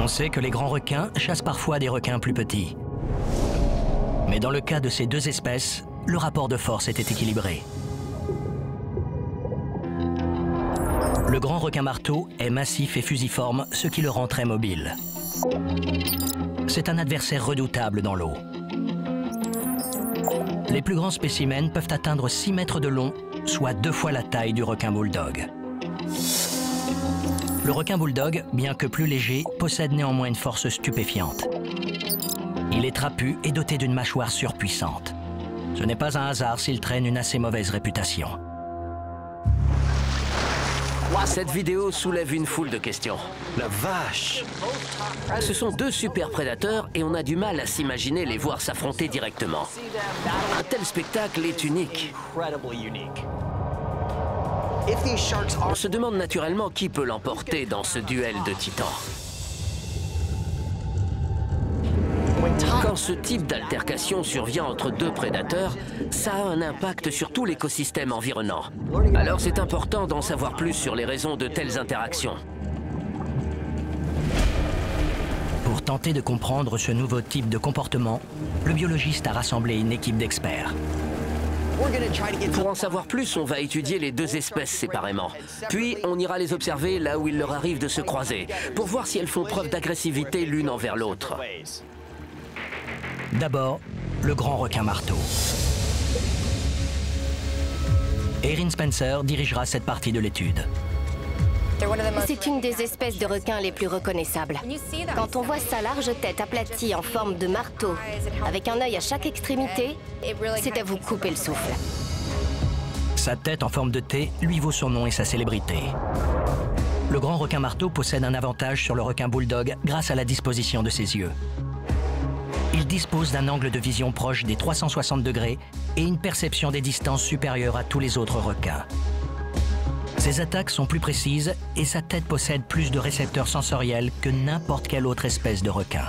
On sait que les grands requins chassent parfois des requins plus petits. Mais dans le cas de ces deux espèces, le rapport de force était équilibré. Le grand requin marteau est massif et fusiforme, ce qui le rend très mobile. C'est un adversaire redoutable dans l'eau. Les plus grands spécimens peuvent atteindre 6 mètres de long, soit 2 fois la taille du requin bulldog. Le requin bulldog, bien que plus léger, possède néanmoins une force stupéfiante. Il est trapu et doté d'une mâchoire surpuissante. Ce n'est pas un hasard s'il traîne une assez mauvaise réputation. Cette vidéo soulève une foule de questions. La vache! Ce sont deux super prédateurs et on a du mal à s'imaginer les voir s'affronter directement. Un tel spectacle est unique. On se demande naturellement qui peut l'emporter dans ce duel de titans. Quand ce type d'altercation survient entre deux prédateurs, ça a un impact sur tout l'écosystème environnant. Alors c'est important d'en savoir plus sur les raisons de telles interactions. Pour tenter de comprendre ce nouveau type de comportement, le biologiste a rassemblé une équipe d'experts. Pour en savoir plus, on va étudier les deux espèces séparément. Puis on ira les observer là où il leur arrive de se croiser, pour voir si elles font preuve d'agressivité l'une envers l'autre. D'abord, le grand requin marteau. Erin Spencer dirigera cette partie de l'étude. C'est une des espèces de requins les plus reconnaissables. Quand on voit sa large tête aplatie en forme de marteau, avec un œil à chaque extrémité, c'est à vous couper le souffle. Sa tête en forme de T lui vaut son nom et sa célébrité. Le grand requin marteau possède un avantage sur le requin bulldog grâce à la disposition de ses yeux. Il dispose d'un angle de vision proche des 360 degrés et une perception des distances supérieure à tous les autres requins. Ses attaques sont plus précises et sa tête possède plus de récepteurs sensoriels que n'importe quelle autre espèce de requin.